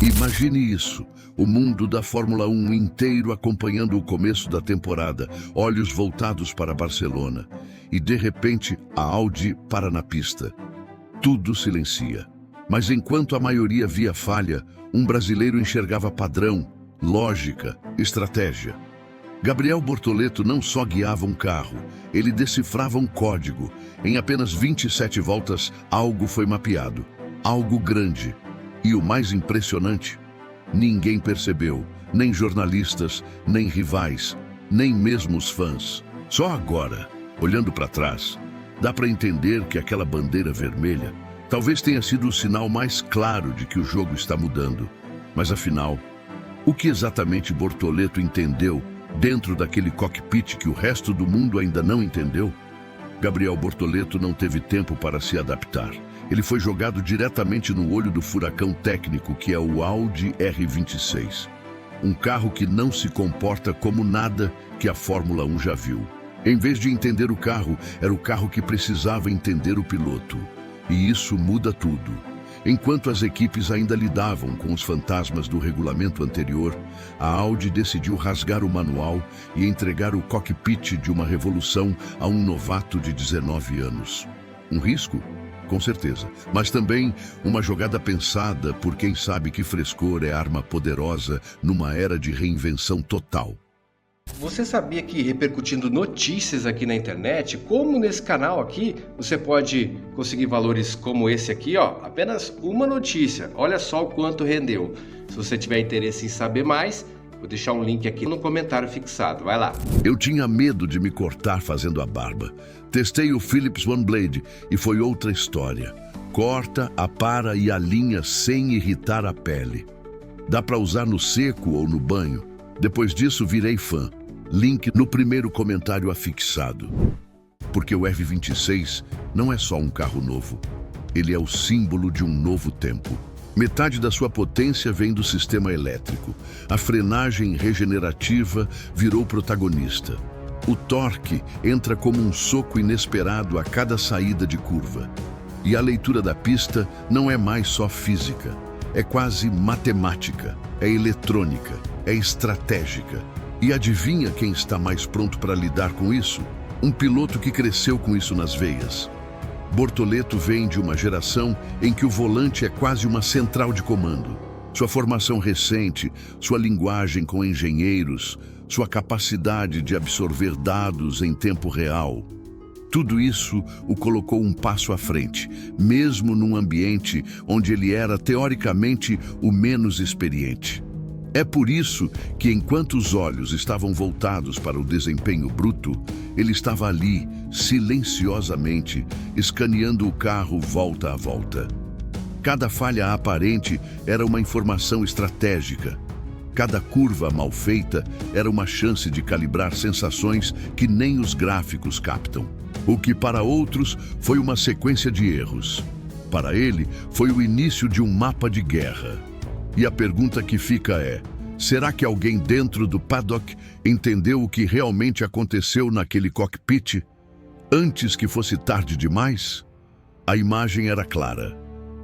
Imagine isso, o mundo da Fórmula 1 inteiro acompanhando o começo da temporada, olhos voltados para Barcelona, e de repente a Audi para na pista. Tudo silencia. Mas enquanto a maioria via falha, um brasileiro enxergava padrão, lógica, estratégia. Gabriel Bortoleto não só guiava um carro, ele decifrava um código. Em apenas 27 voltas, algo foi mapeado, algo grande. E o mais impressionante, ninguém percebeu, nem jornalistas, nem rivais, nem mesmo os fãs. Só agora, olhando para trás, dá para entender que aquela bandeira vermelha talvez tenha sido o sinal mais claro de que o jogo está mudando. Mas afinal, o que exatamente Bortoleto entendeu dentro daquele cockpit que o resto do mundo ainda não entendeu? Gabriel Bortoleto não teve tempo para se adaptar. Ele foi jogado diretamente no olho do furacão técnico que é o Audi R26. Um carro que não se comporta como nada que a Fórmula 1 já viu. Em vez de entender o carro, era o carro que precisava entender o piloto. E isso muda tudo. Enquanto as equipes ainda lidavam com os fantasmas do regulamento anterior, a Audi decidiu rasgar o manual e entregar o cockpit de uma revolução a um novato de 19 anos. Um risco? Com certeza, mas também uma jogada pensada por quem sabe que frescor é arma poderosa numa era de reinvenção total. Você sabia que repercutindo notícias aqui na internet, como nesse canal aqui, você pode conseguir valores como esse aqui, ó, apenas uma notícia. Olha só o quanto rendeu. Se você tiver interesse em saber mais, vou deixar um link aqui no comentário fixado. Vai lá. Eu tinha medo de me cortar fazendo a barba. Testei o Philips One Blade e foi outra história. Corta, apara e alinha sem irritar a pele. Dá para usar no seco ou no banho. Depois disso, virei fã. Link no primeiro comentário afixado. Porque o R26 não é só um carro novo. Ele é o símbolo de um novo tempo. Metade da sua potência vem do sistema elétrico. A frenagem regenerativa virou protagonista. O torque entra como um soco inesperado a cada saída de curva. E a leitura da pista não é mais só física. É quase matemática, é eletrônica, é estratégica. E adivinha quem está mais pronto para lidar com isso? Um piloto que cresceu com isso nas veias. Bortoleto vem de uma geração em que o volante é quase uma central de comando. Sua formação recente, sua linguagem com engenheiros, sua capacidade de absorver dados em tempo real. Tudo isso o colocou um passo à frente, mesmo num ambiente onde ele era, teoricamente, o menos experiente. É por isso que, enquanto os olhos estavam voltados para o desempenho bruto, ele estava ali, silenciosamente, escaneando o carro volta a volta. Cada falha aparente era uma informação estratégica. Cada curva mal feita era uma chance de calibrar sensações que nem os gráficos captam. O que para outros foi uma sequência de erros. Para ele, foi o início de um mapa de guerra. E a pergunta que fica é: será que alguém dentro do paddock entendeu o que realmente aconteceu naquele cockpit antes que fosse tarde demais? A imagem era clara.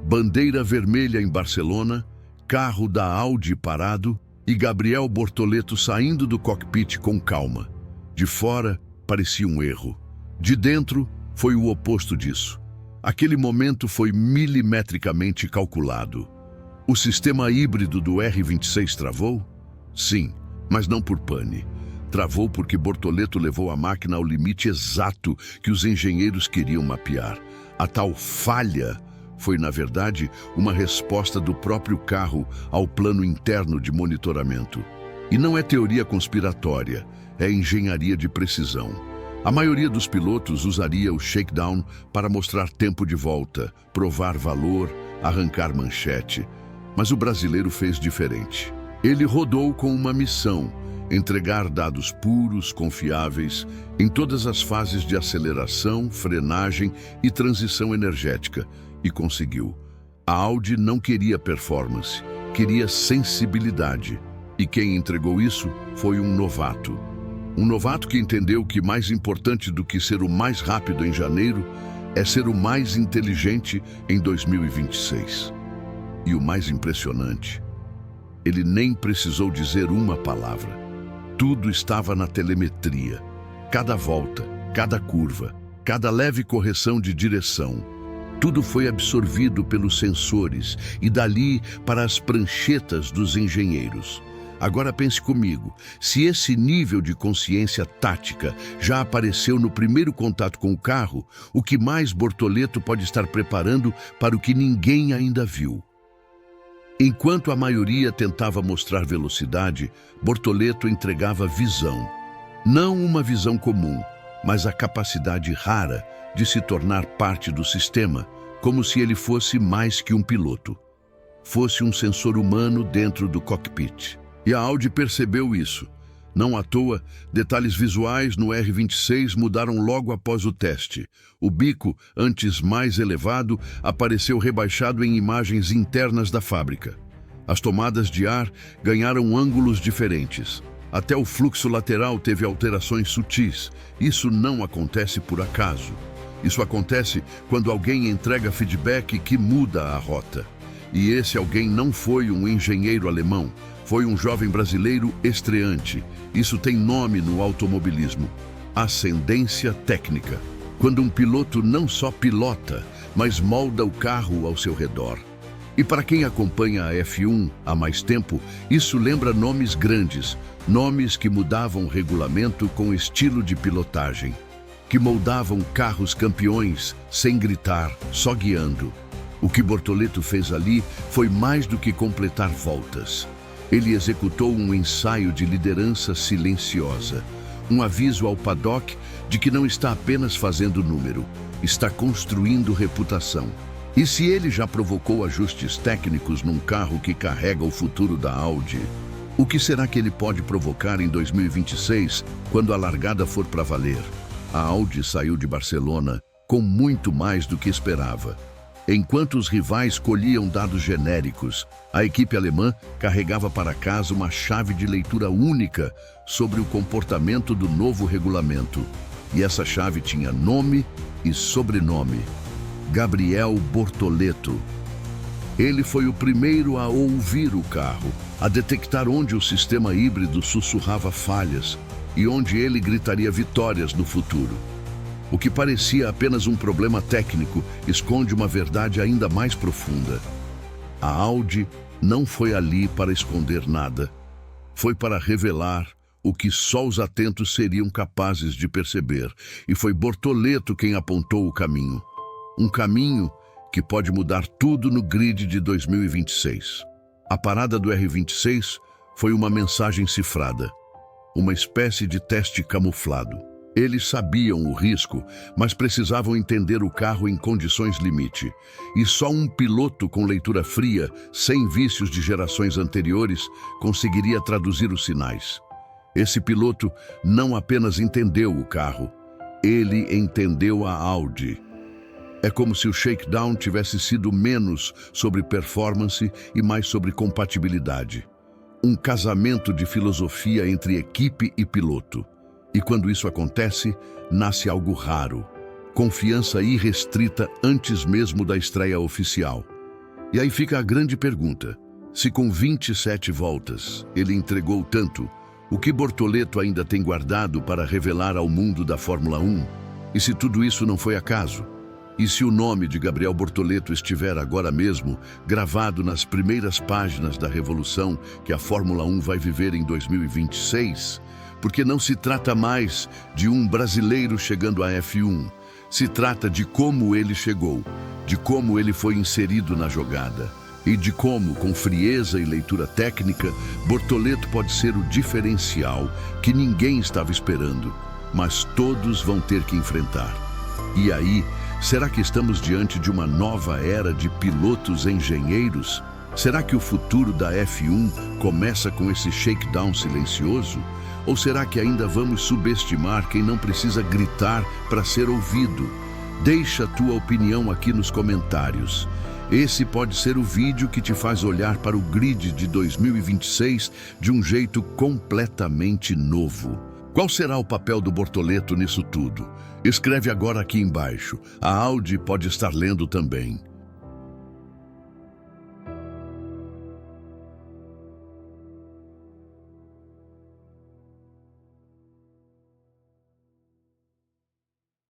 Bandeira vermelha em Barcelona, carro da Audi parado e Gabriel Bortoleto saindo do cockpit com calma. De fora, parecia um erro. De dentro, foi o oposto disso. Aquele momento foi milimetricamente calculado. O sistema híbrido do R26 travou? Sim, mas não por pane. Travou porque Bortoleto levou a máquina ao limite exato que os engenheiros queriam mapear. A tal falha foi, na verdade, uma resposta do próprio carro ao plano interno de monitoramento. E não é teoria conspiratória, é engenharia de precisão. A maioria dos pilotos usaria o shakedown para mostrar tempo de volta, provar valor, arrancar manchete. Mas o brasileiro fez diferente. Ele rodou com uma missão: entregar dados puros, confiáveis, em todas as fases de aceleração, frenagem e transição energética. E conseguiu. A Audi não queria performance, queria sensibilidade. E quem entregou isso foi um novato. Um novato que entendeu que mais importante do que ser o mais rápido em janeiro é ser o mais inteligente em 2026. E o mais impressionante Ele nem precisou dizer uma palavra. Tudo estava na telemetria. Cada volta, cada curva, cada leve correção de direção. Tudo foi absorvido pelos sensores e dali para as pranchetas dos engenheiros. Agora pense comigo, se esse nível de consciência tática já apareceu no primeiro contato com o carro, o que mais Bortoleto pode estar preparando para o que ninguém ainda viu? Enquanto a maioria tentava mostrar velocidade, Bortoleto entregava visão. Não uma visão comum, mas a capacidade rara de se tornar parte do sistema, como se ele fosse mais que um piloto. Fosse um sensor humano dentro do cockpit. E a Audi percebeu isso. Não à toa, detalhes visuais no R26 mudaram logo após o teste. O bico, antes mais elevado, apareceu rebaixado em imagens internas da fábrica. As tomadas de ar ganharam ângulos diferentes. Até o fluxo lateral teve alterações sutis. Isso não acontece por acaso. Isso acontece quando alguém entrega feedback que muda a rota. E esse alguém não foi um engenheiro alemão. Foi um jovem brasileiro estreante. Isso tem nome no automobilismo: ascendência técnica. Quando um piloto não só pilota, mas molda o carro ao seu redor. E para quem acompanha a F1 há mais tempo, isso lembra nomes grandes, nomes que mudavam o regulamento com estilo de pilotagem, que moldavam carros campeões sem gritar, só guiando. O que Bortoleto fez ali foi mais do que completar voltas. Ele executou um ensaio de liderança silenciosa, um aviso ao paddock de que não está apenas fazendo número, está construindo reputação. E se ele já provocou ajustes técnicos num carro que carrega o futuro da Audi, o que será que ele pode provocar em 2026, quando a largada for para valer? A Audi saiu de Barcelona com muito mais do que esperava. Enquanto os rivais colhiam dados genéricos, a equipe alemã carregava para casa uma chave de leitura única sobre o comportamento do novo regulamento. E essa chave tinha nome e sobrenome: Gabriel Bortoleto. Ele foi o primeiro a ouvir o carro, a detectar onde o sistema híbrido sussurrava falhas e onde ele gritaria vitórias no futuro. O que parecia apenas um problema técnico esconde uma verdade ainda mais profunda. A Audi não foi ali para esconder nada. Foi para revelar o que só os atentos seriam capazes de perceber. E foi Bortoleto quem apontou o caminho. Um caminho que pode mudar tudo no grid de 2026. A parada do R26 foi uma mensagem cifrada. Uma espécie de teste camuflado. Eles sabiam o risco, mas precisavam entender o carro em condições limite. E só um piloto com leitura fria, sem vícios de gerações anteriores, conseguiria traduzir os sinais. Esse piloto não apenas entendeu o carro, ele entendeu a Audi. É como se o shakedown tivesse sido menos sobre performance e mais sobre compatibilidade. Um casamento de filosofia entre equipe e piloto. E quando isso acontece, nasce algo raro. Confiança irrestrita antes mesmo da estreia oficial. E aí fica a grande pergunta: se com 27 voltas ele entregou tanto, o que Bortoleto ainda tem guardado para revelar ao mundo da Fórmula 1? E se tudo isso não foi acaso? E se o nome de Gabriel Bortoleto estiver agora mesmo gravado nas primeiras páginas da revolução que a Fórmula 1 vai viver em 2026? Porque não se trata mais de um brasileiro chegando à F1. Se trata de como ele chegou, de como ele foi inserido na jogada e de como, com frieza e leitura técnica, Bortoleto pode ser o diferencial que ninguém estava esperando, mas todos vão ter que enfrentar. E aí, será que estamos diante de uma nova era de pilotos engenheiros? Será que o futuro da F1 começa com esse shakedown silencioso? Ou será que ainda vamos subestimar quem não precisa gritar para ser ouvido? Deixa a tua opinião aqui nos comentários. Esse pode ser o vídeo que te faz olhar para o grid de 2026 de um jeito completamente novo. Qual será o papel do Bortoleto nisso tudo? Escreve agora aqui embaixo. A Audi pode estar lendo também.